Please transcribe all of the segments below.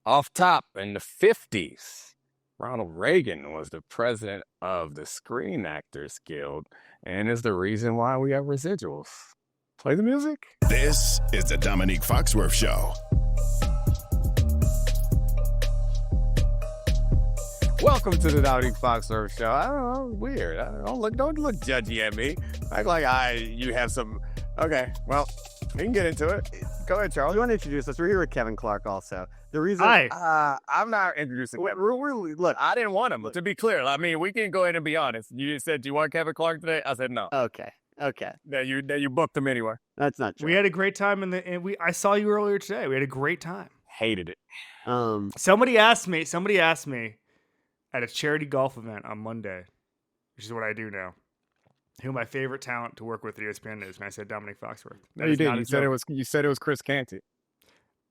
Off top in the 50s, Ronald Reagan was the president of the Screen Actors Guild and is the reason why we have residuals. Play the music. This is the Domonique Foxworth Show. Welcome to the Domonique Foxworth Show. I don't know, weird. Don't look judgy at me. Act like you have some. Okay, well, we can get into it. Go ahead, Charles. You want to introduce us? We're here with Kevin Clark also. The reason I'm not introducing. Look, I didn't want him. To be clear, I mean, we can go ahead and be honest. You just said, "Do you want Kevin Clark today?" I said no. Okay. That you booked him anyway. That's not true. We had a great time I saw you earlier today. We had a great time. Hated it. Somebody asked me at a charity golf event on Monday, which is what I do now, who my favorite talent to work with at ESPN is, and I said Domonique Foxworth. No, you did. You said it was Chris Canty.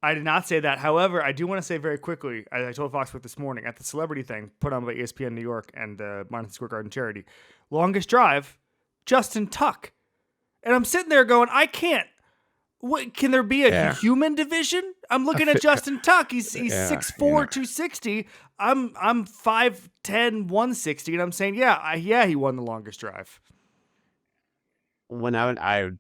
I did not say that. However, I do want to say very quickly, as I told Foxworth this morning, at the celebrity thing put on by ESPN New York and the Madison Square Garden charity, longest drive, Justin Tuck. And I'm sitting there going, I can't. What, can there be a human division? I'm looking at Justin Tuck. He's 6'4", 260. I'm 5'10", 160, and I'm saying, he won the longest drive. When I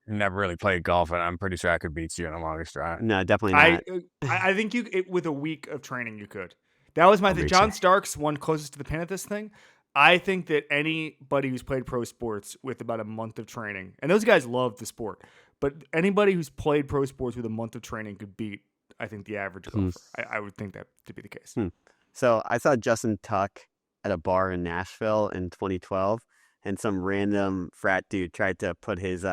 never really played golf, and I'm pretty sure I could beat you in the longest drive. No, definitely not. I think with a week of training, you could. That was my thing. John Starks won closest to the pin at this thing. I think that anybody who's played pro sports with about a month of training, and those guys love the sport, but anybody who's played pro sports with a month of training could beat, I think, the average golfer. I would think that to be the case. So I saw Justin Tuck at a bar in Nashville in 2012, and some random frat dude tried to put his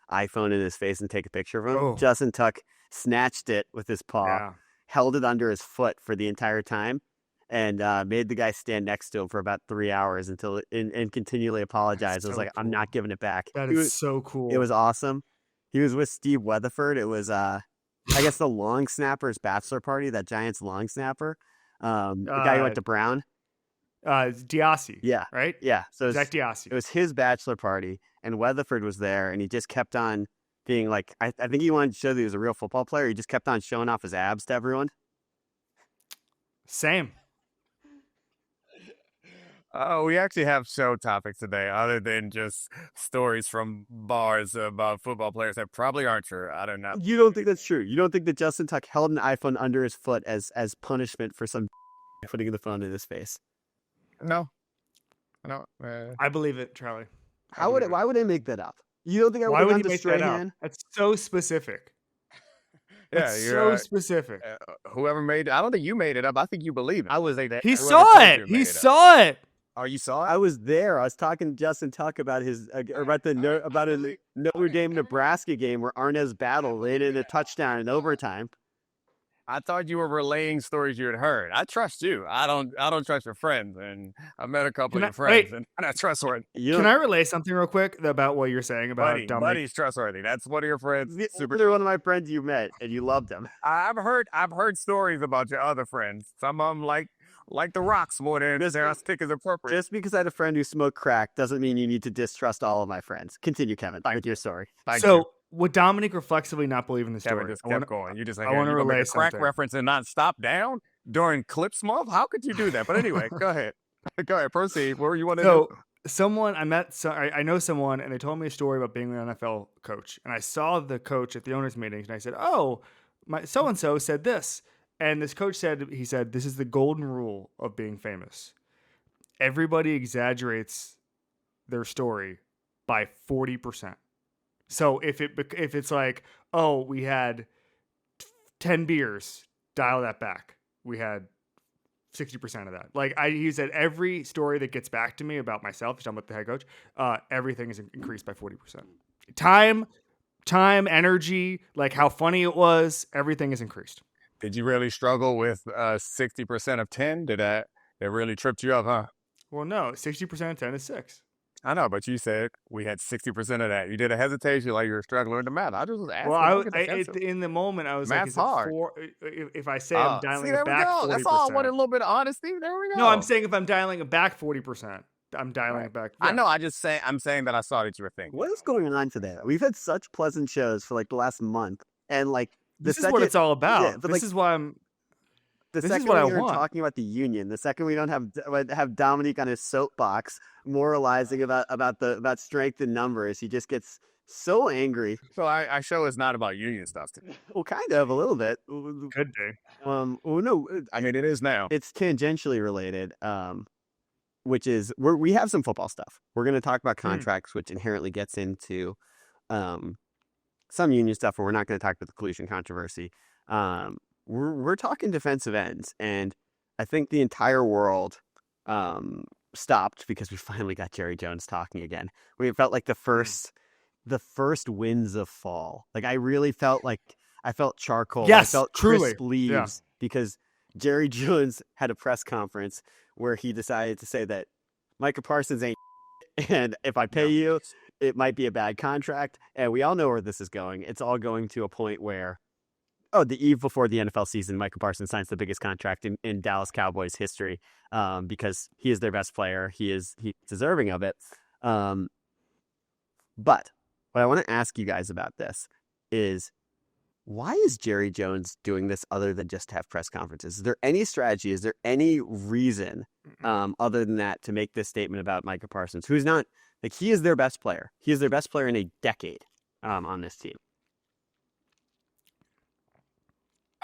iPhone in his face and take a picture of him. Oh. Justin Tuck snatched it with his paw, held it under his foot for the entire time, and made the guy stand next to him for about 3 hours and continually apologized. I was like, cool. I'm not giving it back. That is so cool. It was awesome. He was with Steve Weatherford. It was, I guess, the long snapper's bachelor party, that Giants long snapper. The guy who went to Brown. Diassi. Yeah. Right? Yeah. So Zach Diassi. It was his bachelor party, and Weatherford was there, and he just kept on being like, I think he wanted to show that he was a real football player. He just kept on showing off his abs to everyone. Same. Oh, we actually have show topics today, other than just stories from bars about football players that probably aren't true. I don't know. You don't think that's true? You don't think that Justin Tuck held an iPhone under his foot as punishment for some putting the phone in his face? No. I believe it, Charlie. Why would I make that up? You don't think I would have done the straight hand? That's so specific. That's so specific. Whoever made it, I don't think you made it up. I think you believe it. I was like that. He saw it. He saw it. Oh, you saw it? I was there. I was talking to Justin Tuck about about a Notre Dame Nebraska game where Arnaz Battle laid in a touchdown in overtime. I thought you were relaying stories you had heard. I trust you. I don't trust your friends, and I met a couple of your friends, and I'm not trustworthy. Can I relay something real quick about what you're saying about Domonique? Buddy's trustworthy. That's one of your friends. They're one of my friends you met, and you loved them. I've heard stories about your other friends. Some of them like the rocks more than this. I think is appropriate. Just because I had a friend who smoked crack doesn't mean you need to distrust all of my friends. Continue, Kevin, with your story. Thank you. Would Domonique reflexively not believe in the story? Kevin just kept going. You just I want to relay a crack reference and not stop down during Clips Month? How could you do that? But anyway, go ahead. Go ahead. Proceed. What were you want to do? I know someone, and they told me a story about being an NFL coach. And I saw the coach at the owners' meetings, and I said, "Oh, my so-and-so said this." And this coach said, "This is the golden rule of being famous. Everybody exaggerates their story by 40%. So if it's like, oh, we had 10 beers, dial that back. We had 60% of that. He said every story that gets back to me about myself, he's talking about the head coach, everything is increased by 40%. Time, energy, like how funny it was, everything is increased." Did you really struggle with 60% of 10? Did that really tripped you up, huh? Well, no, 60% of 10 is 6. I know, but you said we had 60% of that. You did a hesitation like you were struggling with the math. I just was asking. Well, in the moment, I was Math's like, hard. If I say I'm dialing it back 40%. That's all. I wanted a little bit of honesty. There we go. No, I'm saying if I'm dialing it back 40%, I'm dialing it back. Yeah. I know. I'm saying that I saw that you were thinking. What is going on today? We've had such pleasant shows for the last month, and this is what it's all about. Yeah, this is why I'm. the This is second what I we are want. talking about the union, the second we don't have Domonique on his soapbox moralizing about strength in numbers, he just gets so angry. So our show is not about union stuff today. Well, kind of a little bit. Could be. Well, no, I mean, it is now. it's tangentially related. Which is we have some football stuff. We're going to talk about contracts, which inherently gets into some union stuff, and we're not going to talk about the collusion controversy. We're talking defensive ends, and I think the entire world stopped because we finally got Jerry Jones talking again. We felt like the first winds of fall. Like I really felt like I felt charcoal. Yes, I felt truly. crisp leaves because Jerry Jones had a press conference where he decided to say that Micah Parsons ain't and if I pay you, it might be a bad contract. And we all know where this is going. It's all going to a point where, the eve before the NFL season, Micah Parsons signs the biggest contract in Dallas Cowboys history because he is their best player. He's deserving of it. But what I want to ask you guys about this is, why is Jerry Jones doing this other than just have press conferences? Is there any strategy? Is there any reason other than that to make this statement about Micah Parsons, who's not like he is their best player? He is their best player in a decade on this team.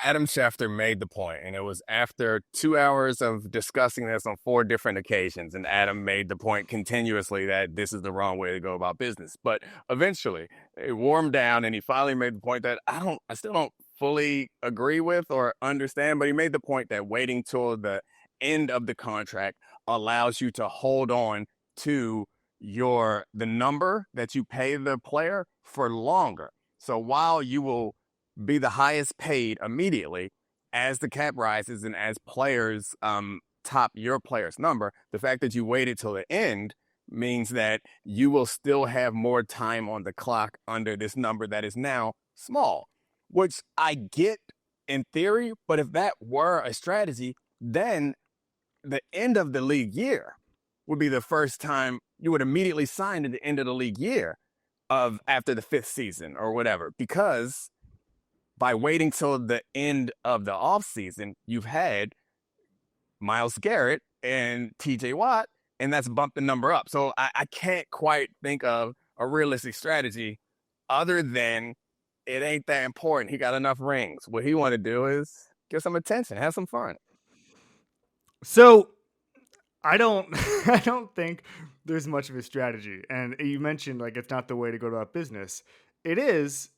Adam Schefter made the point, and it was after 2 hours of discussing this on 4 different occasions, and Adam made the point continuously that this is the wrong way to go about business. But eventually, it warmed down, and he finally made the point that I still don't fully agree with or understand, but he made the point that waiting till the end of the contract allows you to hold on to the number that you pay the player for longer. So while you will be the highest paid immediately as the cap rises and as players top your player's number, the fact that you waited till the end means that you will still have more time on the clock under this number that is now small, which I get in theory, but if that were a strategy, then the end of the league year would be the first time you would immediately sign at the end of the league year of after the 5th season or whatever, because by waiting till the end of the offseason, you've had Myles Garrett and TJ Watt, and that's bumped the number up. So I can't quite think of a realistic strategy other than it ain't that important. He got enough rings. What he want to do is get some attention, have some fun. So I don't think there's much of a strategy. And you mentioned like it's not the way to go about business. It is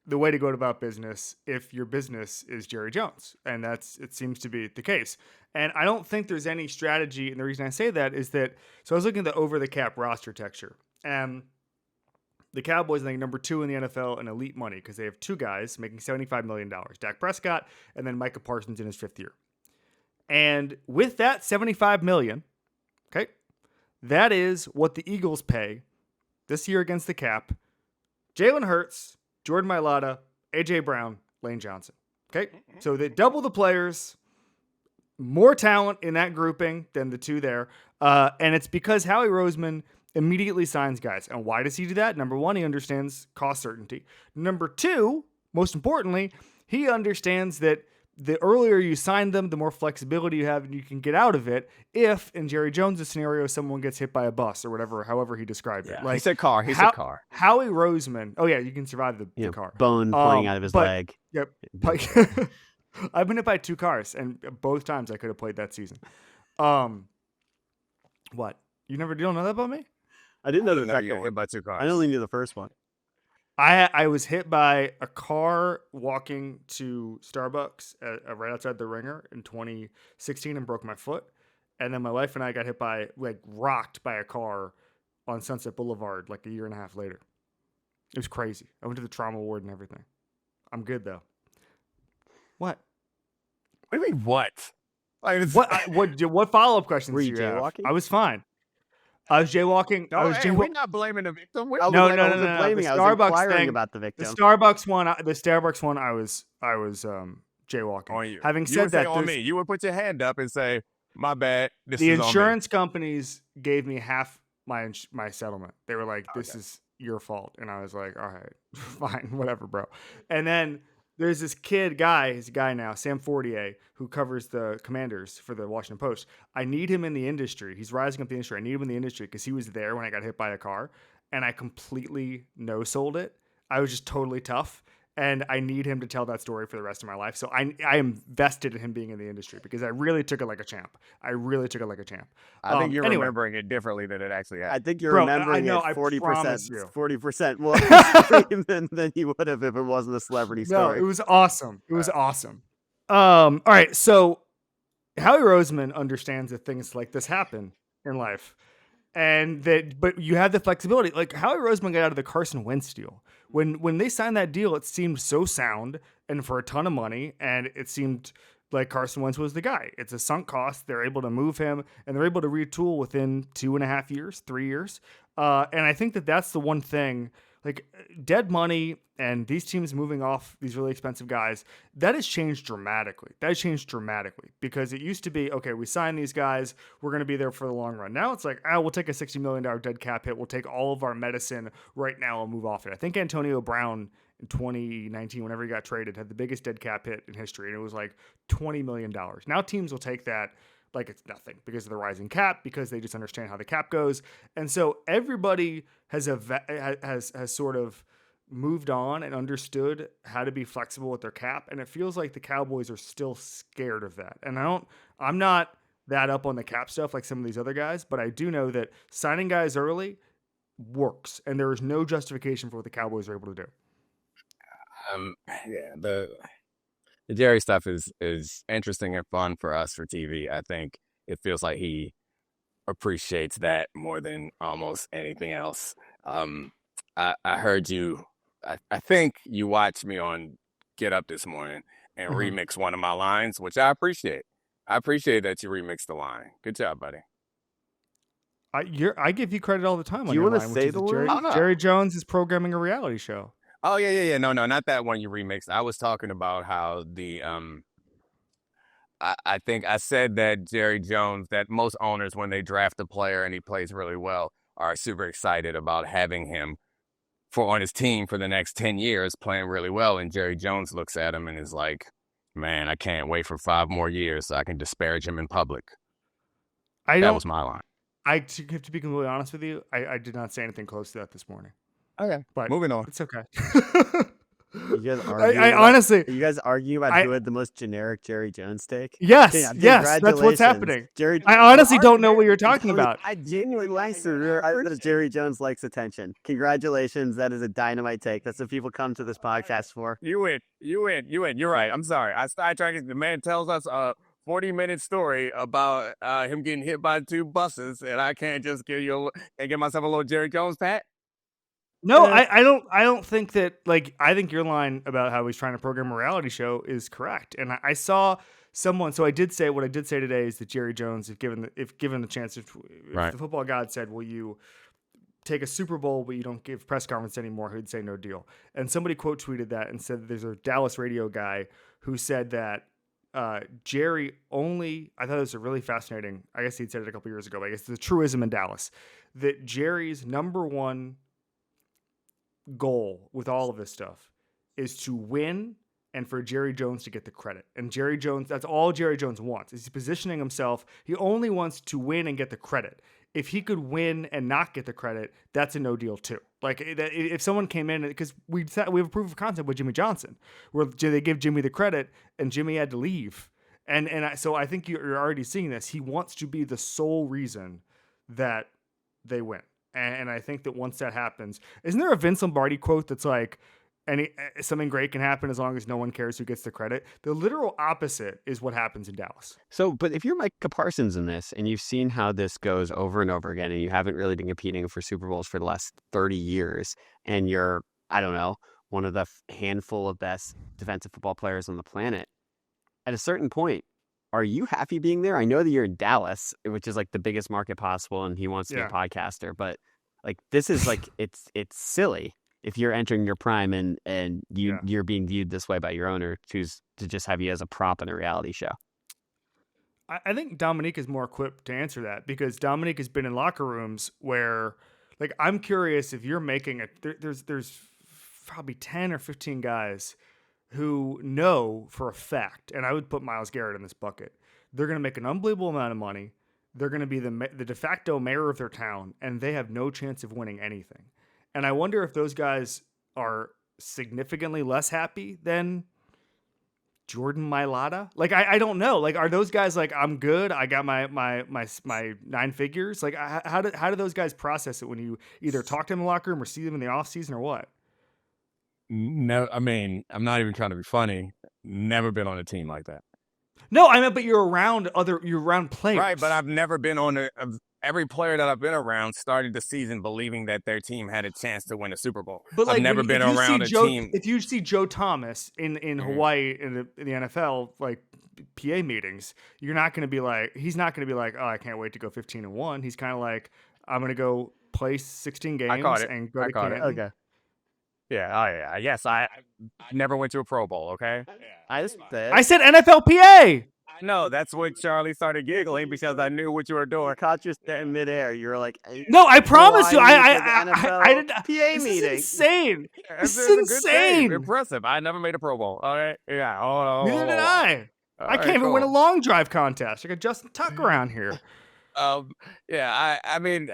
the way to go about business if your business is Jerry Jones. And it seems to be the case. And I don't think there's any strategy. And the reason I say that is that, so I was looking at the over the cap roster texture, and the Cowboys, I think, number 2 in the NFL in elite money because they have 2 guys making $75 million, Dak Prescott and then Micah Parsons in his 5th year. And with that $75 million, okay, that is what the Eagles pay this year against the cap: Jalen Hurts, Jordan Mailata, A.J. Brown, Lane Johnson. Okay, so they double the players, more talent in that grouping than the 2 there. And it's because Howie Roseman immediately signs guys. And why does he do that? Number 1, he understands cost certainty. Number 2, most importantly, he understands that the earlier you sign them, the more flexibility you have and you can get out of it if, in Jerry Jones' scenario, someone gets hit by a bus or whatever, however he described it. Like, he said car. He said car. Howie Roseman. Oh, yeah, you can survive the car. Bone playing out of his leg. Yep. I've been hit by 2 cars, and both times I could have played that season. What? You don't know that about me? I didn't know the You second got one. hit by 2 cars. I only knew the first one. I was hit by a car walking to Starbucks right outside the Ringer in 2016 and broke my foot. And then my wife and I got rocked by a car on Sunset Boulevard like a year and a half later. It was crazy. I went to the trauma ward and everything. I'm good though. What? What do you mean, what? Like, What follow-up questions Were you do you have? jaywalking? I was fine. I was jaywalking. No, we're not blaming the victim. I No. wasn't blaming. The I was Starbucks inquiring thing, about the victim. The Starbucks one, I was jaywalking. On you. Having You said would say that, on me. You would put your hand up and say, "My bad. This the is insurance companies gave me half my settlement. They were like, "This is your fault," and I was like, "All right, fine, whatever, bro." And then There's this he's a guy now, Sam Fortier, who covers the Commanders for the Washington Post. I need him in the industry. He's rising up the industry. I need him in the industry because he was there when I got hit by a car, and I completely no-sold it. I was just totally tough, and I need him to tell that story for the rest of my life. So I am vested in him being in the industry because I really took it like a champ. I think you're anyway. remembering it differently than it actually happened. I think you're remembering it 40%, 40% more than you would have if it wasn't a celebrity story. No, it was awesome. It was awesome. All right, so Howie Roseman understands that things like this happen in life, but you have the flexibility. Like Howie Roseman got out of the Carson Wentz deal. When they signed that deal, it seemed so sound and for a ton of money, and it seemed like Carson Wentz was the guy. It's a sunk cost. They're able to move him, and they're able to retool within 2.5 years, 3 years. And I think that that's the one thing, like dead money and these teams moving off these really expensive guys, that has changed dramatically. Because it used to be, okay, we sign these guys, we're going to be there for the long run. Now it's like, we'll take a $60 million dead cap hit. We'll take all of our medicine right now and move off it. I think Antonio Brown in 2019, whenever he got traded, had the biggest dead cap hit in history, and it was like $20 million. Now teams will take that like it's nothing because of the rising cap, because they just understand how the cap goes. And so everybody has sort of moved on and understood how to be flexible with their cap. And it feels like the Cowboys are still scared of that. And I'm not that up on the cap stuff like some of these other guys, but I do know that signing guys early works, and there is no justification for what the Cowboys are able to do. The Jerry stuff is interesting and fun for us for TV. I think it feels like he appreciates that more than almost anything else. I heard you. I think you watched me on Get Up this morning and remix one of my lines, which I appreciate. I appreciate that you remixed the line. Good job, buddy. I give you credit all the time. Do you want to say the word? Jerry Jones is programming a reality show. Oh yeah. No, not that one you remixed. I was talking about how the I think I said that Jerry Jones, that most owners when they draft a player and he plays really well are super excited about having him on his team for the next 10 years playing really well. And Jerry Jones looks at him and is like, man, I can't wait for 5 more years so I can disparage him in public. That was my line. I have to be completely honest with you. I did not say anything close to that this morning. Okay, but moving on. It's okay. You guys argue honestly, you guys argue about who had the most generic Jerry Jones take? Yes, that's what's happening. I honestly don't know what you're talking about. I genuinely like that Jerry Jones likes attention. Congratulations, that is a dynamite take. That's what people come to this podcast for. You win. You're right. I'm sorry. I started trying. The man tells us a 40-minute story about him getting hit by 2 buses, and I can't just give myself a little Jerry Jones pat. No, I don't think that, like, I think your line about how he's trying to program a reality show is correct. And I saw someone, so what I did say today is that Jerry Jones, if given the chance, if the football god said, will you take a Super Bowl but you don't give press conference anymore, he'd say no deal. And somebody quote tweeted that and said that there's a Dallas radio guy who said that Jerry only, I thought it was a really fascinating, I guess he'd said it a couple years ago, but I guess it's a truism in Dallas, that Jerry's number one goal with all of this stuff is to win and for Jerry Jones to get the credit. And Jerry Jones, that's all Jerry Jones wants, is he's positioning himself. He only wants to win and get the credit. If he could win and not get the credit, that's a no deal too. Like if someone came in, because we have a proof of concept with Jimmy Johnson, where they give Jimmy the credit and Jimmy had to leave. So I think you're already seeing this. He wants to be the sole reason that they win. And I think that once that happens, isn't there a Vince Lombardi quote that's like, something great can happen as long as no one cares who gets the credit? The literal opposite is what happens in Dallas. So, but if you're Micah Parsons in this, and you've seen how this goes over and over again, and you haven't really been competing for Super Bowls for the last 30 years, and you're, I don't know, one of the handful of best defensive football players on the planet, at a certain point, are you happy being there? I know that you're in Dallas, which is like the biggest market possible, and he wants to be a podcaster, but like this is like it's silly if you're entering your prime and you're being viewed this way by your owner to just have you as a prop in a reality show. I think Domonique is more equipped to answer that, because Domonique has been in locker rooms where, like, I'm curious if you're making there's probably 10 or 15 guys who know for a fact, and I would put Myles Garrett in this bucket, they're going to make an unbelievable amount of money. They're going to be the de facto mayor of their town, and they have no chance of winning anything. And I wonder if those guys are significantly less happy than Jordan Mailata. Like, I don't know. Like, are those guys like, I'm good, I got my 9 figures? Like, how do those guys process it when you either talk to them in the locker room or see them in the off season or what? No, I mean, I'm not even trying to be funny. Never been on a team like that. No, I mean, but you're around players. Right, but I've never been on every player that I've been around started the season believing that their team had a chance to win a Super Bowl. But like, I've never been around a team. If you see Joe Thomas in Hawaii in the NFL, like PA meetings, he's not going to be like, oh, I can't wait to go 15-1. He's kind of like, I'm going to go play 16 games and go to Canton. Okay. Yeah, yes, I never went to a Pro Bowl, okay? I said NFLPA. I know, that's when Charlie started giggling because I knew what you were doing. I caught you in midair. You were like, no, I promise you, I did PA this meeting. Is insane. This is insane. Impressive. I never made a Pro Bowl. All right. Yeah. Neither did I. I can't even win a long drive contest. I got Justin Tuck around here. Yeah. I mean,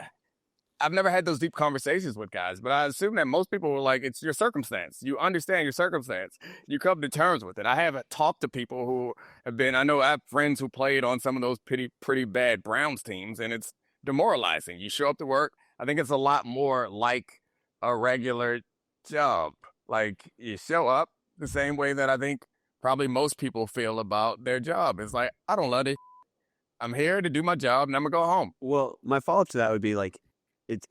I've never had those deep conversations with guys, but I assume that most people were like, it's your circumstance. You understand your circumstance. You come to terms with it. I haven't talked to people who I know I have friends who played on some of those pretty bad Browns teams, and it's demoralizing. You show up to work. I think it's a lot more like a regular job. Like, you show up the same way that I think probably most people feel about their job. It's like, I don't love it. I'm here to do my job, and I'm going to go home. Well, my follow-up to that would be like, the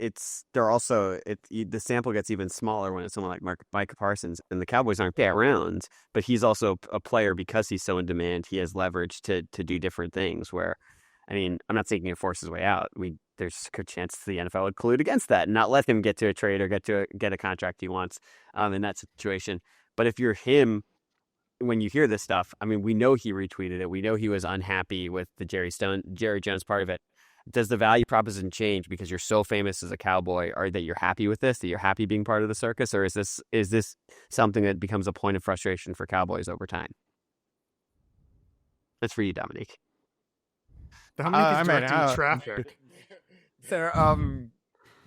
sample gets even smaller when it's someone like Micah Parsons, and the Cowboys aren't around, but he's also a player because he's so in demand. He has leverage to do different things where, I mean, I'm not saying he can force his way out. There's a good chance the NFL would collude against that and not let him get to a trade or get a contract he wants in that situation. But if you're him, when you hear this stuff, I mean, we know he retweeted it. We know he was unhappy with the Jerry Jones part of it. Does the value proposition change because you're so famous as a Cowboy, or that you're happy with this, that you're happy being part of the circus, or is this something that becomes a point of frustration for Cowboys over time? That's for you, Domonique. Domonique is directing traffic.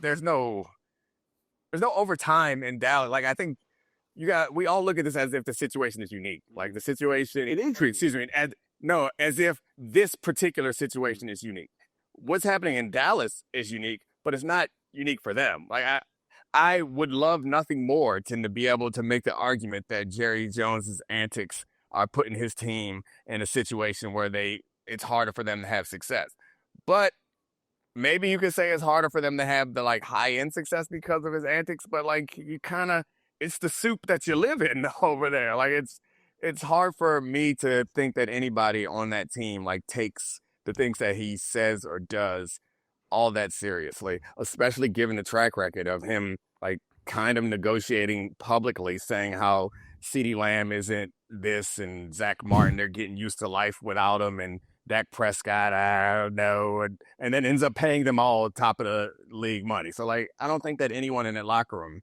There's no overtime in Dallas. Like, I think we all look at this as if the situation is unique. Like, the situation, as if this particular situation is unique. What's happening in Dallas is unique, but it's not unique for them. Like, I would love nothing more than to be able to make the argument that Jerry Jones's antics are putting his team in a situation where it's harder for them to have success. But maybe you could say it's harder for them to have the like high-end success because of his antics, but like it's the soup that you live in over there. Like, it's hard for me to think that anybody on that team like takes the things that he says or does all that seriously, especially given the track record of him like kind of negotiating publicly, saying how CeeDee Lamb isn't this and Zach Martin, they're getting used to life without him, and Dak Prescott, I don't know, and then ends up paying them all top of the league money. So like, I don't think that anyone in that locker room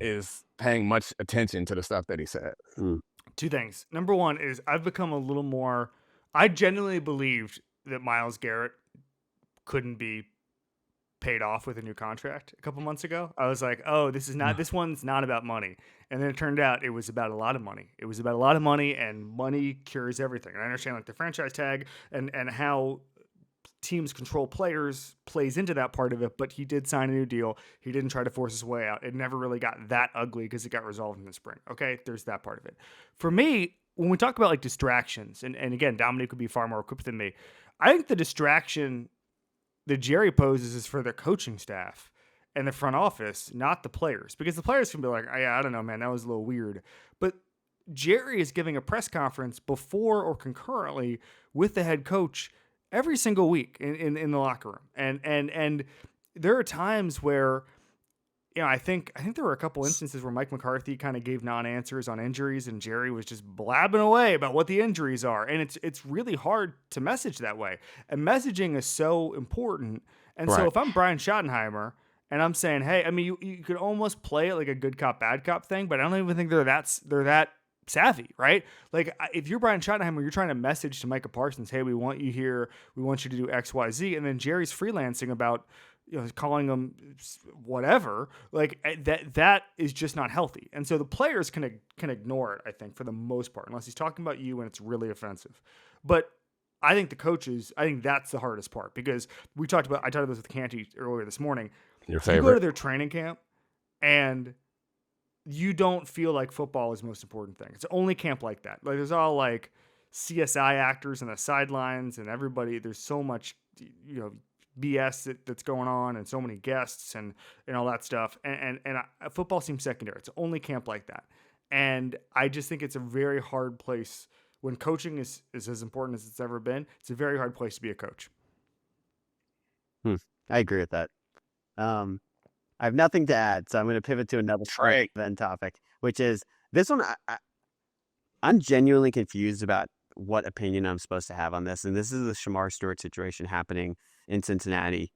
is paying much attention to the stuff that he said. Two things. Number one is I've become a little more, I genuinely believed that Myles Garrett couldn't be paid off with a new contract a couple months ago. I was like, oh, this one's not about money. And then it turned out it was about a lot of money. It was about a lot of money, and money cures everything. And I understand like the franchise tag and how teams control players plays into that part of it, but he did sign a new deal. He didn't try to force his way out. It never really got that ugly because it got resolved in the spring. Okay, there's that part of it. For me, when we talk about like distractions, and again, Domonique would be far more equipped than me, I think the distraction that Jerry poses is for the coaching staff and the front office, not the players. Because the players can be like, I don't know, man, that was a little weird. But Jerry is giving a press conference before or concurrently with the head coach every single week in the locker room. And there are times where, you know, I think there were a couple instances where Mike McCarthy kind of gave non-answers on injuries, and Jerry was just blabbing away about what the injuries are. And it's really hard to message that way. And messaging is so important. And so if I'm Brian Schottenheimer and I'm saying, hey, I mean, you could almost play it like a good cop, bad cop thing, but I don't even think they're that savvy, right? Like if you're Brian Schottenheimer, you're trying to message to Micah Parsons, hey, we want you here, we want you to do X, Y, Z, and then Jerry's freelancing about calling them whatever. Like that is just not healthy, and so the players can ignore it, I think, for the most part, unless he's talking about you and it's really offensive. But I think the coaches, I think that's the hardest part, because I talked about this with Canty earlier this morning. Your You go to favorite? their training camp and you don't feel like football is the most important thing. It's the only camp like that. Like there's all like CSI actors on the sidelines and everybody. There's so much, BS that's going on and so many guests and all that stuff. And football seems secondary. It's the only camp like that. And I just think it's a very hard place when coaching is as important as it's ever been. It's a very hard place to be a coach. I agree with that. I have nothing to add, so I'm going to pivot to another event topic, which is this one. I'm genuinely confused about what opinion I'm supposed to have on this, and this is the Shemar Stewart situation happening in Cincinnati.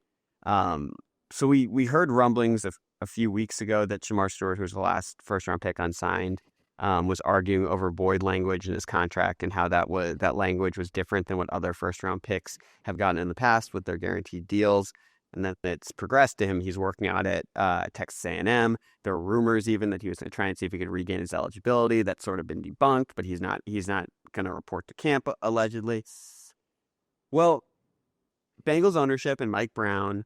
So we heard rumblings a few weeks ago that Shemar Stewart, who was the last first-round pick unsigned, was arguing over Boyd language in his contract and how that language was different than what other first-round picks have gotten in the past with their guaranteed deals. And then it's progressed to him. He's working out at Texas A&M. There are rumors even that he was going to try and see if he could regain his eligibility. That's sort of been debunked, but he's not going to report to camp, allegedly. Well, Bengals ownership and Mike Brown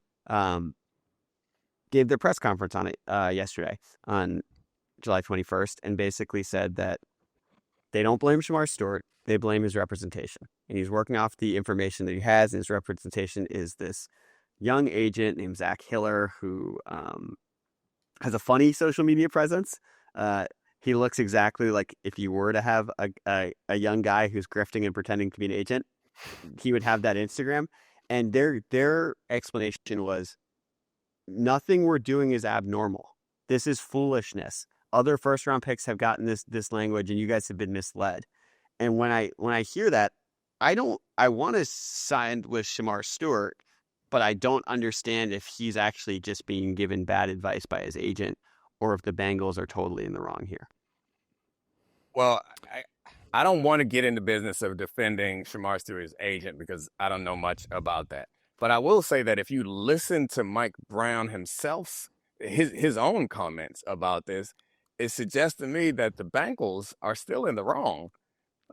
gave their press conference on it yesterday on July 21st and basically said that they don't blame Shemar Stewart. They blame his representation. And he's working off the information that he has, and his representation is this young agent named Zach Hiller, who has a funny social media presence. He looks exactly like if you were to have a young guy who's grifting and pretending to be an agent, he would have that Instagram. And their explanation was, nothing we're doing is abnormal. This is foolishness. Other first round picks have gotten this language, and you guys have been misled. And when I hear that, I want to sign with Shemar Stewart, but I don't understand if he's actually just being given bad advice by his agent or if the Bengals are totally in the wrong here. Well, I don't want to get in the business of defending Shemar Stewart's agent because I don't know much about that. But I will say that if you listen to Mike Brown himself, his own comments about this, it suggests to me that the Bengals are still in the wrong.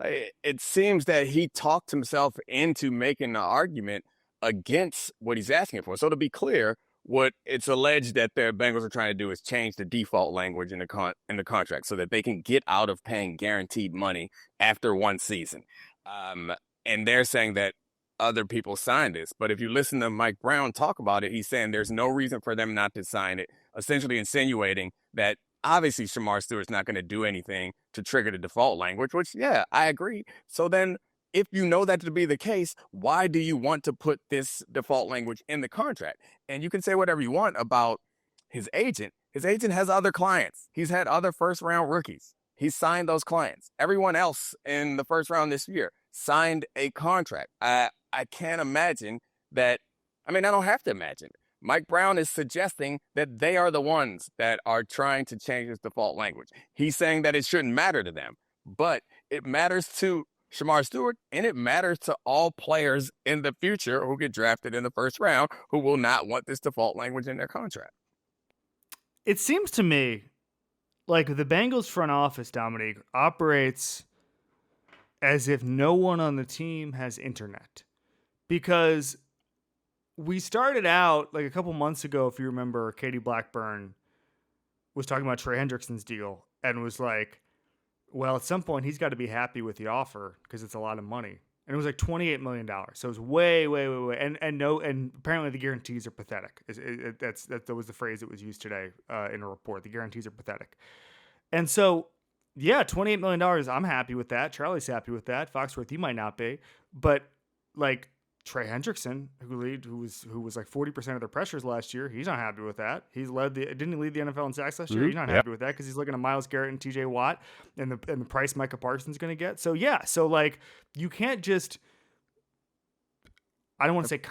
It seems that he talked himself into making the argument against what he's asking for. So to be clear, what it's alleged that the Bengals are trying to do is change the default language in the contract so that they can get out of paying guaranteed money after one season. And they're saying that other people signed this. But if you listen to Mike Brown talk about it, he's saying there's no reason for them not to sign it, essentially insinuating that obviously Shemar Stewart's not going to do anything to trigger the default language, which, yeah, I agree. So then if you know that to be the case, why do you want to put this default language in the contract? And you can say whatever you want about his agent. His agent has other clients. He's had other first-round rookies. He signed those clients. Everyone else in the first round this year signed a contract. I can't imagine that. I mean, I don't have to imagine. Mike Brown is suggesting that they are the ones that are trying to change his default language. He's saying that it shouldn't matter to them, but it matters to Shemar Stewart, and it matters to all players in the future who get drafted in the first round who will not want this default language in their contract. It seems to me like the Bengals front office, Domonique, operates as if no one on the team has internet. Because we started out like a couple months ago, if you remember, Katie Blackburn was talking about Trey Hendrickson's deal and was like, well, at some point he's got to be happy with the offer because it's a lot of money. And it was like $28 million. So it was way. And apparently the guarantees are pathetic. That was the phrase that was used today in a report. The guarantees are pathetic. And so, yeah, $28 million. I'm happy with that. Charlie's happy with that. Foxworth, you might not be. But like Trey Hendrickson, who was like 40% of their pressures last year, he's not happy with that. Didn't he lead the NFL in sacks last year? He's not happy with that because he's looking at Myles Garrett and TJ Watt and the price Micah Parsons is going to get. So yeah, like you can't just, I don't want to say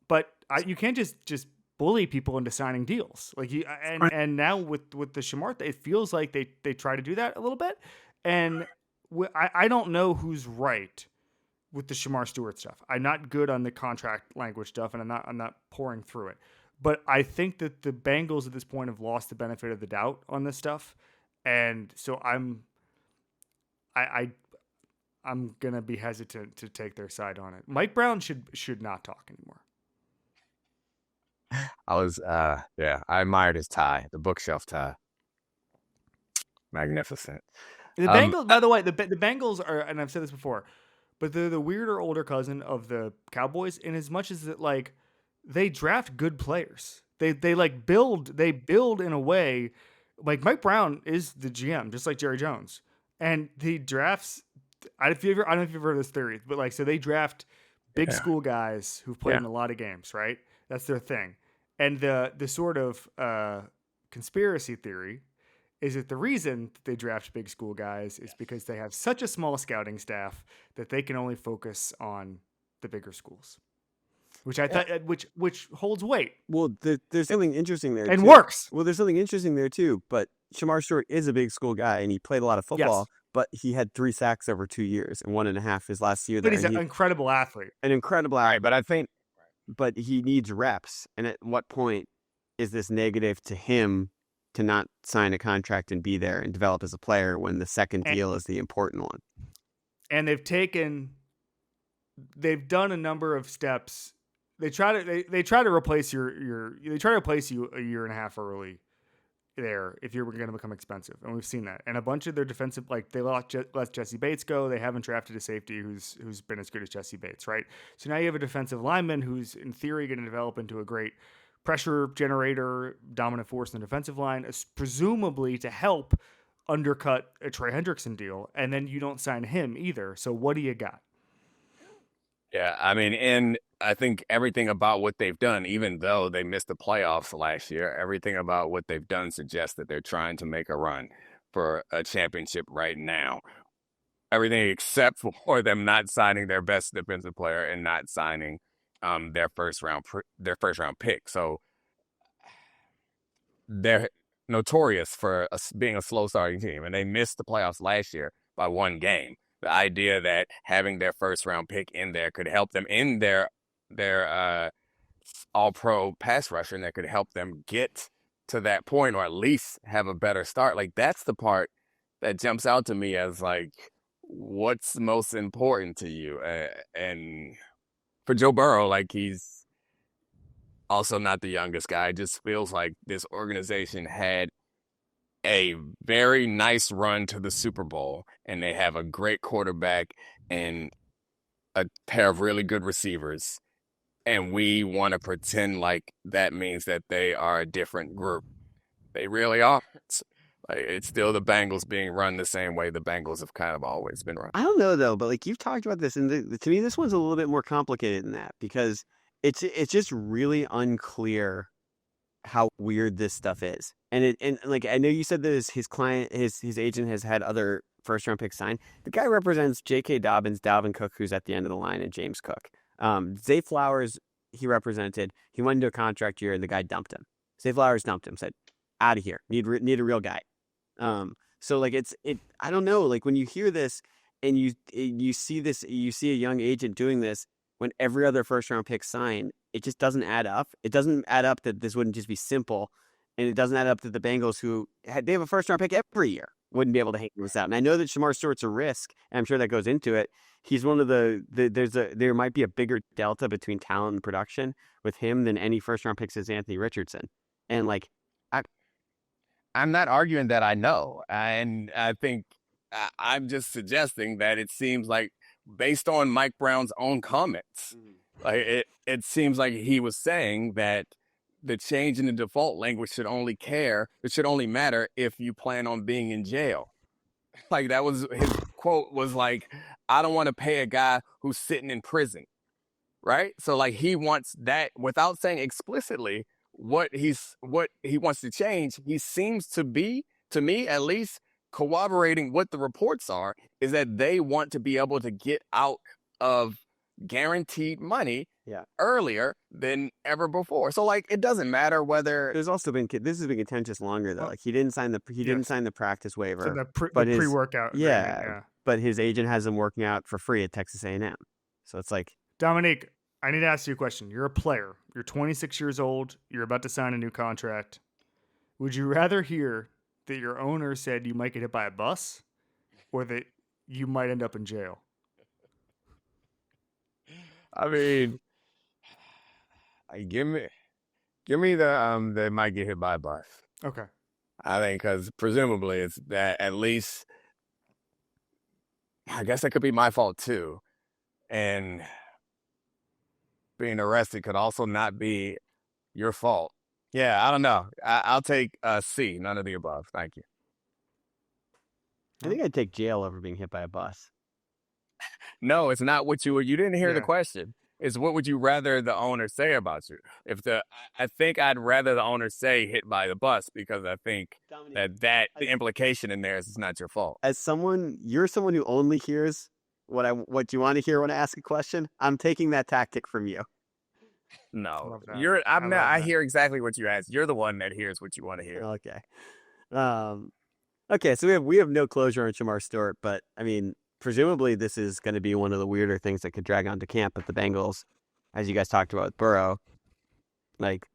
but you can't just bully people into signing deals. Like and now with the Shemar, it feels like they try to do that a little bit. And I don't know who's right with the Shemar Stewart stuff. I'm not good on the contract language stuff, and I'm not pouring through it. But I think that the Bengals at this point have lost the benefit of the doubt on this stuff, and so I'm gonna be hesitant to take their side on it. Mike Brown should not talk anymore. I admired his tie, the bookshelf tie. Magnificent. The Bengals, by the way, the Bengals are, and I've said this before, but they're the weirder older cousin of the Cowboys in as much as that, like, they draft good players. They build in a way, like Mike Brown is the GM, just like Jerry Jones, and he drafts. I don't know if you've heard of this theory, but like, so they draft big school guys who've played in a lot of games, right? That's their thing. And the sort of conspiracy theory is that the reason that they draft big school guys is because they have such a small scouting staff that they can only focus on the bigger schools, which I thought, which holds weight. Well, there's something interesting there, and too. Works. Well, there's something interesting there too. But Shemar Stewart is a big school guy, and he played a lot of football. Yes. But he had 3 sacks over 2 years, and 1.5 his last year. But he's an incredible athlete. An incredible athlete. Right, but I think, but he needs reps. And at what point is this negative to him to not sign a contract and be there and develop as a player when the second deal is the important one? And they've done a number of steps. They try to replace you a year and a half early there if you're going to become expensive, and we've seen that. And a bunch of their defensive, like, they let Jesse Bates go. They haven't drafted a safety who's been as good as Jesse Bates, right? So now you have a defensive lineman who's in theory going to develop into a great pressure generator, dominant force in the defensive line, presumably to help undercut a Trey Hendrickson deal, and then you don't sign him either. So what do you got? Yeah, I mean, and I think everything about what they've done, even though they missed the playoffs last year, everything about what they've done suggests that they're trying to make a run for a championship right now. Everything except for them not signing their best defensive player and not signing their first round pick. So they're notorious for being a slow starting team, and they missed the playoffs last year by 1 game. The idea that having their first round pick in there could help them in their all-pro pass rusher, and that could help them get to that point, or at least have a better start. Like, that's the part that jumps out to me as, like, what's most important to you? And for Joe Burrow, like, he's also not the youngest guy. It just feels like this organization had a very nice run to the Super Bowl, and they have a great quarterback and a pair of really good receivers, and we want to pretend like that means that they are a different group. They really are. It's still the Bengals being run the same way the Bengals have kind of always been run. I don't know, though, but like, you've talked about this, and to me, this one's a little bit more complicated than that, because it's just really unclear how weird this stuff is. And like, I know you said that his client, his agent has had other first round picks signed. The guy represents J.K. Dobbins, Dalvin Cook, who's at the end of the line, and James Cook. Zay Flowers, he represented. He went into a contract year, and the guy dumped him. Zay Flowers dumped him, said, out of here. Need a real guy. So like, I don't know, like, when you hear this and you see this, you see a young agent doing this when every other first round pick signed, it just doesn't add up. It doesn't add up that this wouldn't just be simple. And it doesn't add up that the Bengals, they have a first round pick every year, wouldn't be able to hang this out. And I know that Shemar Stewart's a risk, and I'm sure that goes into it. He's one of there might be a bigger delta between talent and production with him than any first round picks as Anthony Richardson. And like, I'm not arguing that I know. And I think I'm just suggesting that it seems like, based on Mike Brown's own comments, like, it seems like he was saying that the change in the default language should only matter if you plan on being in jail. Like, that was his quote, was like, I don't want to pay a guy who's sitting in prison. Right? So like, he wants that without saying explicitly what he wants to change. He seems to be, to me at least, corroborating what the reports are, is that they want to be able to get out of guaranteed money Yeah. earlier than ever before. So like it doesn't matter whether There's also been this has been contentious longer though. Like he didn't sign the practice waiver. So the but his pre-workout agreement, yeah. But his agent has him working out for free at Texas A&M. So it's like, Domonique, I need to ask you a question. You're a player. You're 26 years old. You're about to sign a new contract. Would you rather hear that your owner said you might get hit by a bus or that you might end up in jail? I mean, give me the they might get hit by a bus. Okay. I think because presumably it's that at least. I guess that could be my fault too, and being arrested could also not be your fault. Yeah, I don't know. I'll take C, none of the above. Thank you. I think I'd take jail over being hit by a bus. No, it's not what you didn't hear the question. It's what would you rather the owner say about you? I think I'd rather the owner say hit by the bus because I think that the implication in there is it's not your fault. As you're someone who only hears what you want to hear when I ask a question. I'm taking that tactic from you. No, I hear exactly what you asked. You're the one that hears what you want to hear. Okay. Okay. So we have no closure on Shemar Stewart, but I mean, presumably this is going to be one of the weirder things that could drag on to camp at the Bengals, as you guys talked about with Burrow. Like,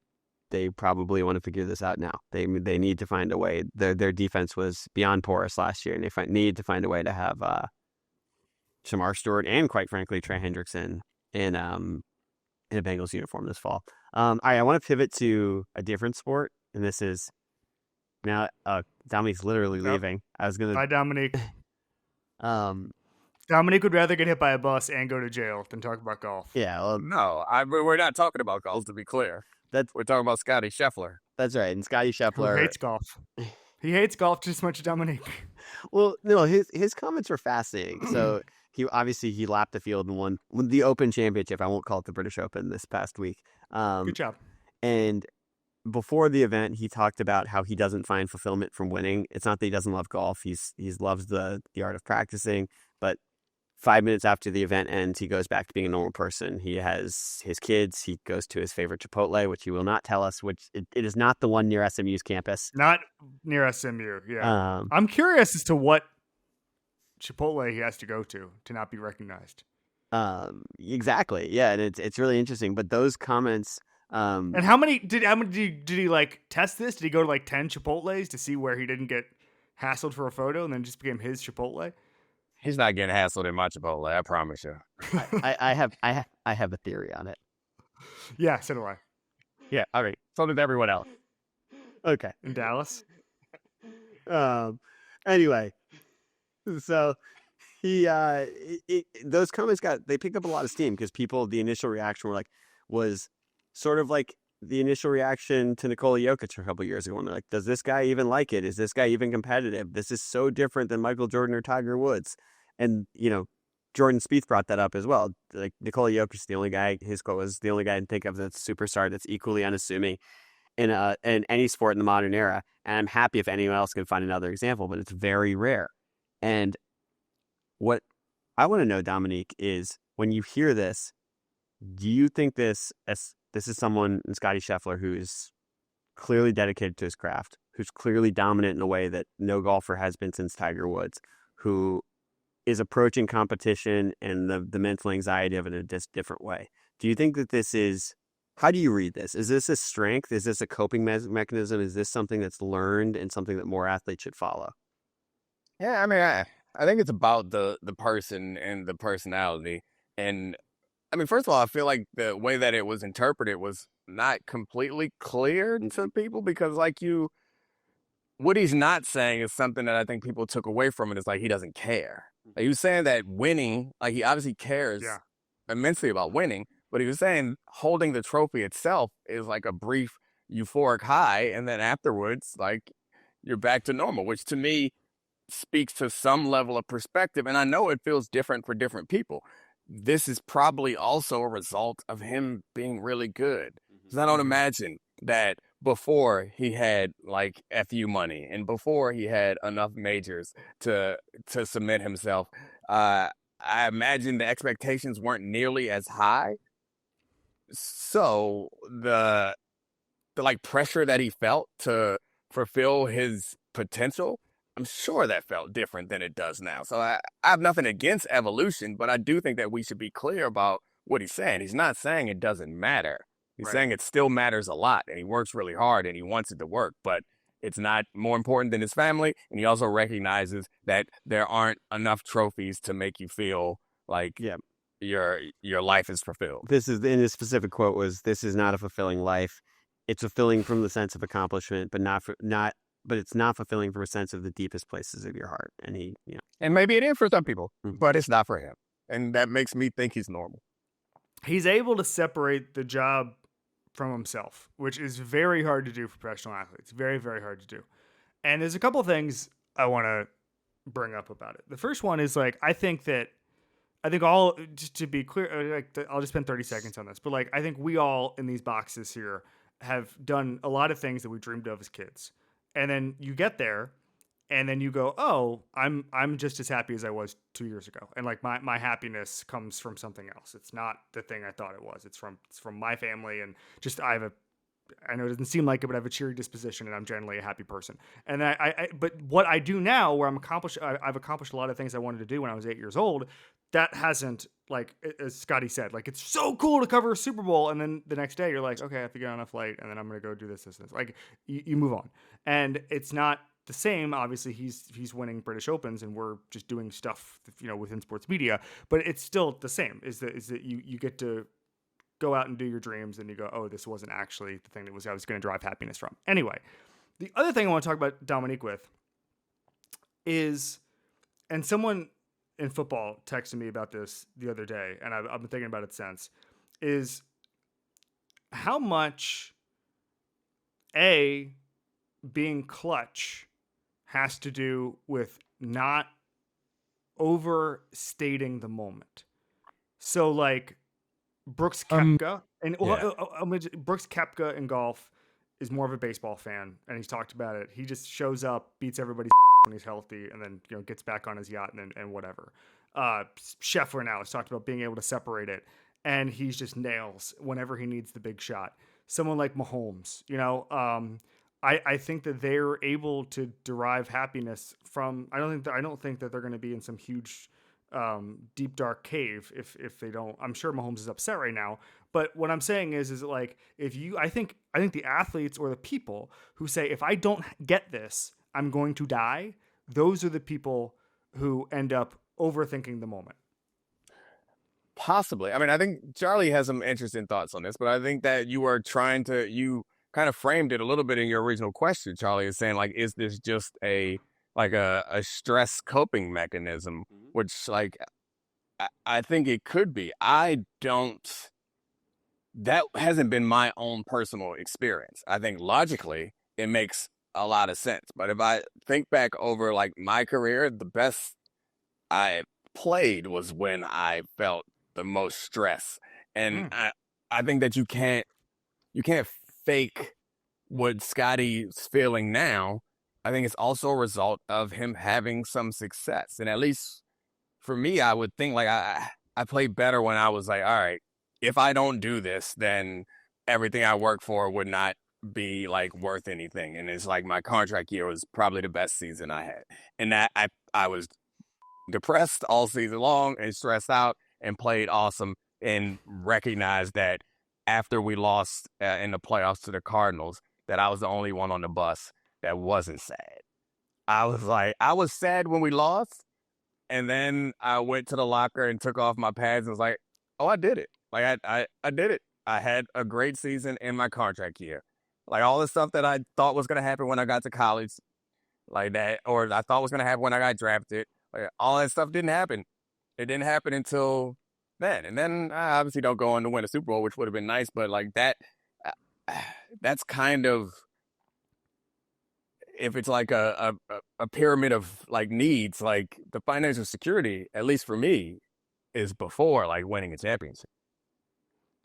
they probably want to figure this out now. They need to find a way. Their defense was beyond porous last year, and they need to find a way to have Shemar Stewart and, quite frankly, Trey Hendrickson in a Bengals uniform this fall. All right, I want to pivot to a different sport, and this is now Dominique's literally leaving. I was gonna. Bye, Dominique. Dominique would rather get hit by a bus and go to jail than talk about golf. Yeah, well, no, we're not talking about golf. To be clear, we're talking about Scottie Scheffler. That's right, and Scottie Scheffler hates golf. He hates golf just as much as Dominique. Well, no, his comments were fascinating. So he lapped the field and won the Open Championship. I won't call it the British Open this past week. Good job. And before the event, he talked about how he doesn't find fulfillment from winning. It's not that he doesn't love golf. He loves the art of practicing. But 5 minutes after the event ends, he goes back to being a normal person. He has his kids. He goes to his favorite Chipotle, which he will not tell us, which it is not the one near SMU's campus. Not near SMU, yeah. I'm curious as to what Chipotle he has to go to not be recognized. Exactly, yeah, and it's really interesting. But those comments... and how many did he like test this? Did he go to like 10 Chipotles to see where he didn't get hassled for a photo and then just became his Chipotle? He's not getting hassled in my Chipotle, I promise you. I have a theory on it. Yeah, so do I. Yeah, all right. So does everyone else. Okay. In Dallas? Anyway, so he those comments they picked up a lot of steam because the initial reaction was sort of like the initial reaction to Nikola Jokic a couple years ago. And they're like, does this guy even like it? Is this guy even competitive? This is so different than Michael Jordan or Tiger Woods. And, Jordan Spieth brought that up as well. Like, Nikola Jokic is the only guy, his quote was, the only guy I can think of that's a superstar that's equally unassuming in any sport in the modern era. And I'm happy if anyone else can find another example, but it's very rare. And what I want to know, Domonique, is when you hear this, do you think this is someone in Scottie Scheffler who's clearly dedicated to his craft, who's clearly dominant in a way that no golfer has been since Tiger Woods, who is approaching competition and the mental anxiety of it in a different way? Do you think that this is, how do you read this? Is this a strength? Is this a coping mechanism? Is this something that's learned and something that more athletes should follow? Yeah, I mean, I think it's about the person and the personality. And I mean, first of all, I feel like the way that it was interpreted was not completely clear to people because, what he's not saying is something that I think people took away from it. Is like he doesn't care. Like, he was saying that winning, like he obviously cares immensely about winning, but he was saying holding the trophy itself is like a brief euphoric high, and then afterwards, like, you're back to normal, which to me speaks to some level of perspective. And I know it feels different for different people. This is probably also a result of him being really good. Because I don't imagine that before he had like FU money and before he had enough majors to cement himself. I I imagine the expectations weren't nearly as high. So the like pressure that he felt to fulfill his potential, I'm sure that felt different than it does now. So I have nothing against evolution, but I do think that we should be clear about what he's saying. He's not saying it doesn't matter. He's Right. saying it still matters a lot, and he works really hard, and he wants it to work, but it's not more important than his family. And he also recognizes that there aren't enough trophies to make you feel like Yeah. your life is fulfilled. This is, in his specific quote was, "This is not a fulfilling life. It's fulfilling from the sense of accomplishment, but it's not fulfilling from a sense of the deepest places of your heart." And he, And maybe it is for some people, Mhm. but it's not for him. And that makes me think he's normal. He's able to separate the job from himself, which is very hard to do for professional athletes. Very, very hard to do. And there's a couple things I want to bring up about it. The first one is like, I think all, just to be clear, I'll just spend 30 seconds on this, but like, I think we all in these boxes here have done a lot of things that we dreamed of as kids. And then you get there and then you go, oh, I'm just as happy as I was 2 years ago. And like my happiness comes from something else. It's not the thing I thought it was. It's from my family, and just I know it doesn't seem like it, but I have a cheery disposition and I'm generally a happy person. And but what I do now, where I've accomplished a lot of things I wanted to do when I was 8 years old, that hasn't, like, as Scottie said, like, it's so cool to cover a Super Bowl. And then the next day you're like, okay, I have to get on a flight and then I'm going to go do this. Like, you move on. And it's not the same. Obviously he's winning British Opens and we're just doing stuff, within sports media, but it's still the same is that you get to go out and do your dreams, and you go, oh, this wasn't actually the thing I was going to drive happiness from. Anyway, the other thing I want to talk about Domonique with is, and someone in football texted me about this the other day, and I've been thinking about it since, is how much being clutch has to do with not overstating the moment. So like, Brooks Koepka Brooks Koepka in golf is more of a baseball fan, and he's talked about it. He just shows up, beats everybody when he's healthy, and then gets back on his yacht and whatever. Scheffler now has talked about being able to separate it, and he's just nails whenever he needs the big shot. Someone like Mahomes, I think that they're able to derive happiness from. I don't think that they're going to be in some huge deep dark cave if they don't. I'm sure Mahomes is upset right now, but what I'm saying is like, I think the athletes or the people who say, if I don't get this, I'm going to die, those are the people who end up overthinking the moment. Possibly. I mean, I think Charlie has some interesting thoughts on this, but I think that you kind of framed it a little bit in your original question, Charlie, is saying like, is this just a stress coping mechanism, which like, I think it could be. That hasn't been my own personal experience. I think logically it makes a lot of sense. But if I think back over like my career, the best I played was when I felt the most stress. And I think that you can't fake what Scottie's feeling now. I think it's also a result of him having some success. And at least for me, I would think like I played better when I was like, all right, if I don't do this, then everything I work for would not be like worth anything. And it's like my contract year was probably the best season I had. And that I was depressed all season long and stressed out and played awesome, and recognized that after we lost in the playoffs to the Cardinals, that I was the only one on the bus that wasn't sad. I was sad when we lost, and then I went to the locker and took off my pads and was like, oh, I did it. Like, I did it. I had a great season in my contract year. Like, all the stuff that I thought was going to happen when I got to college, like that, or I thought was going to happen when I got drafted, like, all that stuff didn't happen. It didn't happen until then. And then I obviously don't go on to win a Super Bowl, which would have been nice, but like that's kind of, if it's like a pyramid of like needs, like the financial security, at least for me, is before like winning a championship.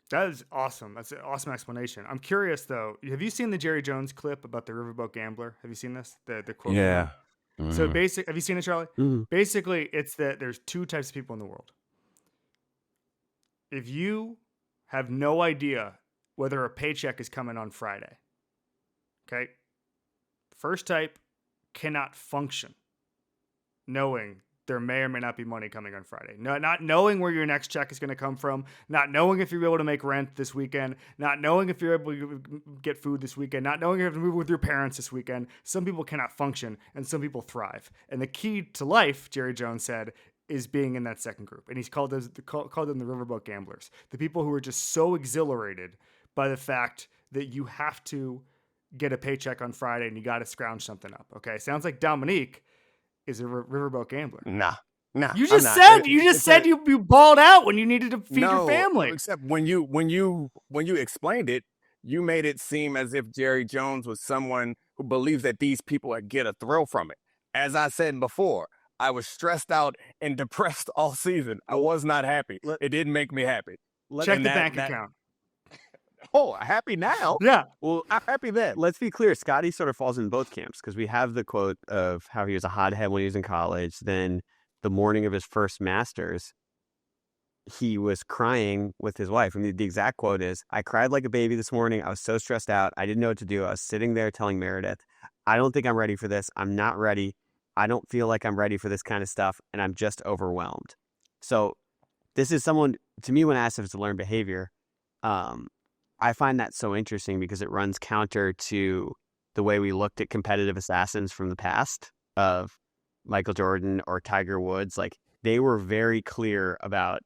That is awesome. That's an awesome explanation. I'm curious though. Have you seen the Jerry Jones clip about the riverboat gambler? Have you seen this? The quote. Yeah. So have you seen it, Charlie? Mm-hmm. Basically, it's that there's two types of people in the world. If you have no idea whether a paycheck is coming on Friday, okay? First type cannot function knowing there may or may not be money coming on Friday. Not knowing where your next check is going to come from, not knowing if you're able to make rent this weekend, not knowing if you're able to get food this weekend, not knowing if you have to move with your parents this weekend. Some people cannot function and some people thrive. And the key to life, Jerry Jones said, is being in that second group. And he's called them the riverboat gamblers, the people who are just so exhilarated by the fact that you have to get a paycheck on Friday and you got to scrounge something up. Okay. Sounds like Domonique is a riverboat gambler. Nah. You just said you balled out when you needed to feed your family. Except when you explained it, you made it seem as if Jerry Jones was someone who believes that these people would get a thrill from it. As I said before, I was stressed out and depressed all season. I was not happy. It didn't make me happy. Check the bank account. Oh, happy now? Yeah. Well, I'm happy then. Let's be clear. Scottie sort of falls in both camps because we have the quote of how he was a hothead when he was in college. Then the morning of his first Masters, he was crying with his wife. I mean, the exact quote is, "I cried like a baby this morning. I was so stressed out. I didn't know what to do. I was sitting there telling Meredith, I don't think I'm ready for this. I'm not ready. I don't feel like I'm ready for this kind of stuff. And I'm just overwhelmed." So this is someone, to me, when asked if it's a learned behavior, I find that so interesting because it runs counter to the way we looked at competitive assassins from the past of Michael Jordan or Tiger Woods. Like, they were very clear about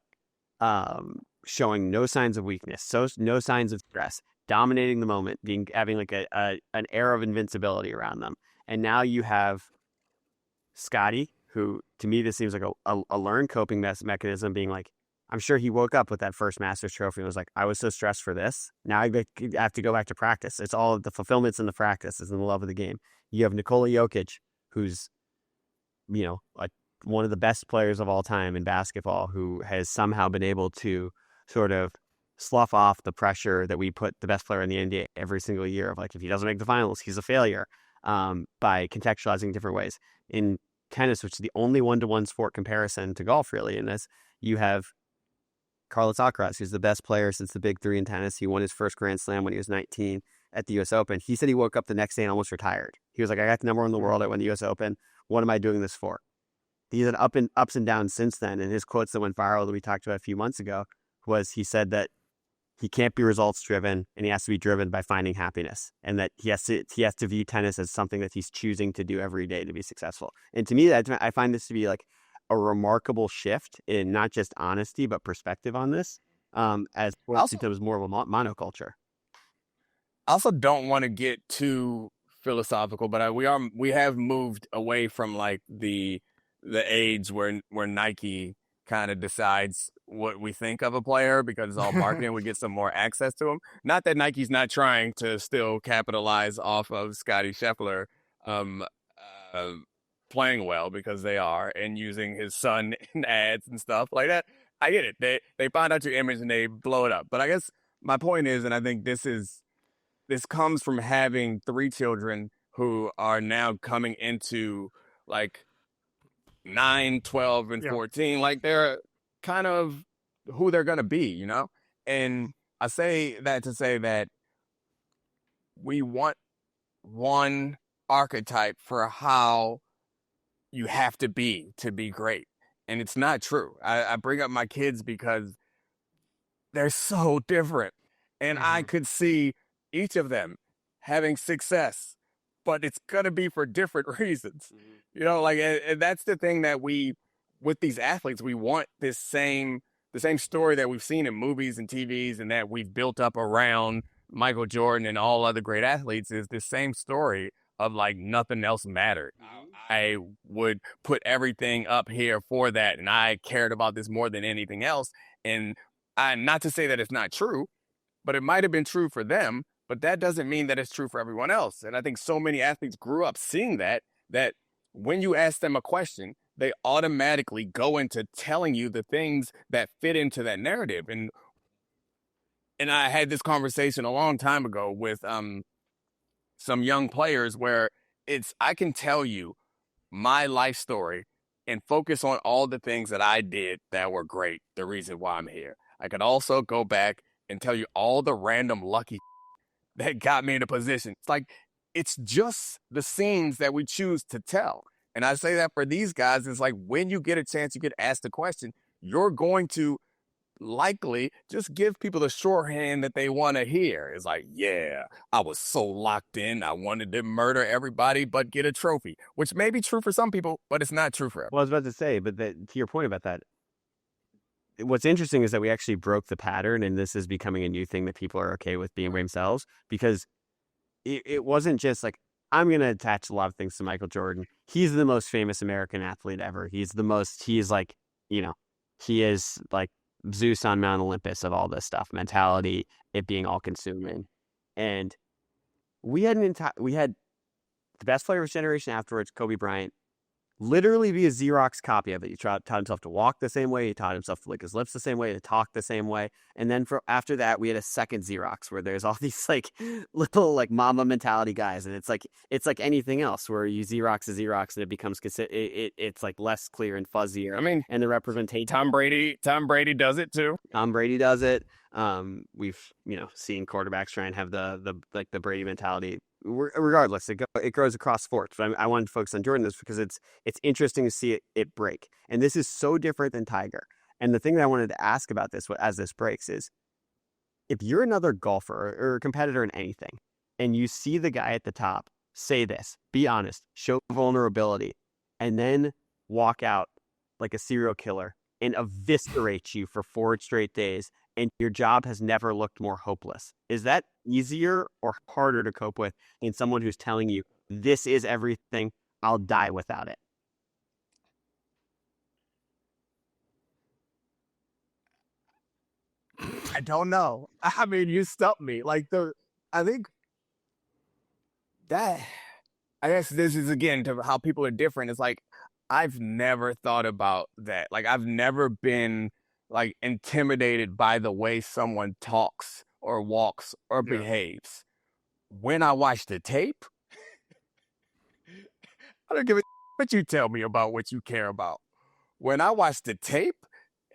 showing no signs of weakness, so no signs of stress, dominating the moment, having like an air of invincibility around them. And now you have Scottie, who to me this seems like a learned coping mechanism, being like, I'm sure he woke up with that first Masters trophy and was like, I was so stressed for this. Now I have to go back to practice. It's all the fulfillment's in the practice, is in the love of the game. You have Nikola Jokic, who's, one of the best players of all time in basketball, who has somehow been able to sort of slough off the pressure that we put the best player in the NBA every single year of, like, if he doesn't make the finals, he's a failure, by contextualizing different ways. In tennis, which is the only one-to-one sport comparison to golf, really, in this, you have Carlos Alcaraz, who's the best player since the big three in tennis. He won his first Grand Slam when he was 19 at the U.S. Open. He said he woke up the next day and almost retired. He was like, I got the number one in the world. I won the U.S. Open. What am I doing this for? He's had ups and downs since then. And his quotes that went viral that we talked about a few months ago was, he said that he can't be results driven and he has to be driven by finding happiness, and that he has to view tennis as something that he's choosing to do every day to be successful. And to me, I find this to be like a remarkable shift in not just honesty, but perspective on this, as also it was more of a monoculture. I also don't want to get too philosophical, but we have moved away from like the age where Nike kind of decides what we think of a player because it's all marketing. We get some more access to them. Not that Nike's not trying to still capitalize off of Scottie Scheffler playing well, because they are, and using his son in ads and stuff like that. I get it. They find out your image and they blow it up. But I guess my point is, and I think this comes from having 3 children who are now coming into like 9, 12, and 14. Like, they're kind of who they're going to be, And I say that to say that we want one archetype for how you have to be great. And it's not true. I bring up my kids because they're so different. And I could see each of them having success, but it's going to be for different reasons. And that's the thing that with these athletes, we want the same story that we've seen in movies and TVs and that we've built up around Michael Jordan and all other great athletes, is the same story of like nothing else mattered. I would put everything up here for that, and I cared about this more than anything else. And not to say that it's not true, but it might have been true for them, but that doesn't mean that it's true for everyone else. And I think so many athletes grew up seeing that when you ask them a question, they automatically go into telling you the things that fit into that narrative. And I had this conversation a long time ago with some young players where I can tell you my life story and focus on all the things that I did that were great, the reason why I'm here. I could also go back and tell you all the random lucky that got me in a position. It's like, it's just the scenes that we choose to tell. And I say that for these guys, it's like when you get a chance, you get asked the question, you're going to likely just give people the shorthand that they want to hear. It's like, yeah, I was so locked in. I wanted to murder everybody but get a trophy, which may be true for some people, but it's not true for everyone. Well, I was about to say, but to your point about that, what's interesting is that we actually broke the pattern, and this is becoming a new thing that people are okay with being themselves, because it wasn't just like, I'm going to attach a lot of things to Michael Jordan. He's the most famous American athlete ever. He is like, he is like Zeus on Mount Olympus of all this stuff, mentality, it being all consuming. And we had the best player of his generation afterwards, Kobe Bryant, literally be a Xerox copy of it. He taught himself to walk the same way. He taught himself to lick his lips the same way, to talk the same way. And then after that, we had a second Xerox where there's all these like little like mama mentality guys. And it's like anything else where you Xerox a Xerox and it becomes, it's like less clear and fuzzier. I mean, and the representation. Tom Brady does it too. Tom Brady does it. We've, seen quarterbacks try and have the Brady mentality. Regardless, it grows across sports. But I wanted to focus on Jordan this because it's interesting to see it break. And this is so different than Tiger. And the thing that I wanted to ask about this as this breaks is, if you're another golfer or a competitor in anything, and you see the guy at the top say this, be honest, show vulnerability, and then walk out like a serial killer and eviscerate you for 4 straight days, and your job has never looked more hopeless. Is that easier or harder to cope with than someone who's telling you, this is everything, I'll die without it? I don't know. I mean, you stumped me. I think that, I guess this is again to how people are different. It's like, I've never thought about that. Like, I've never been like intimidated by the way someone talks or walks or behaves. When I watch the tape, I don't give a what you tell me about what you care about. When I watch the tape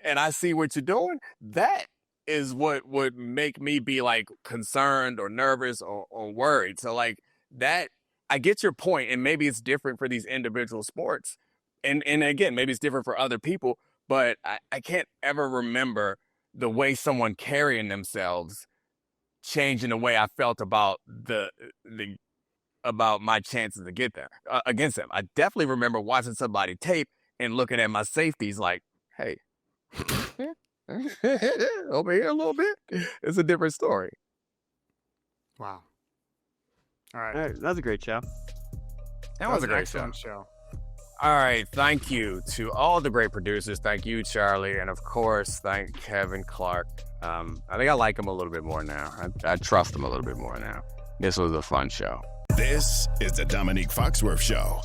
and I see what you're doing, that is what would make me be like concerned or nervous or worried. So like that, I get your point, and maybe it's different for these individual sports. And again, maybe it's different for other people, but I can't ever remember the way someone carrying themselves changing the way I felt about about my chances to get there against them. I definitely remember watching somebody tape and looking at my safeties like, hey, over here a little bit. It's a different story. Wow. All right. That was a great show. That was a great show. All right. Thank you to all the great producers. Thank you, Charlie. And of course, thank Kevin Clark. I think I like him a little bit more now. I trust him a little bit more now. This was a fun show. This is the Domonique Foxworth Show.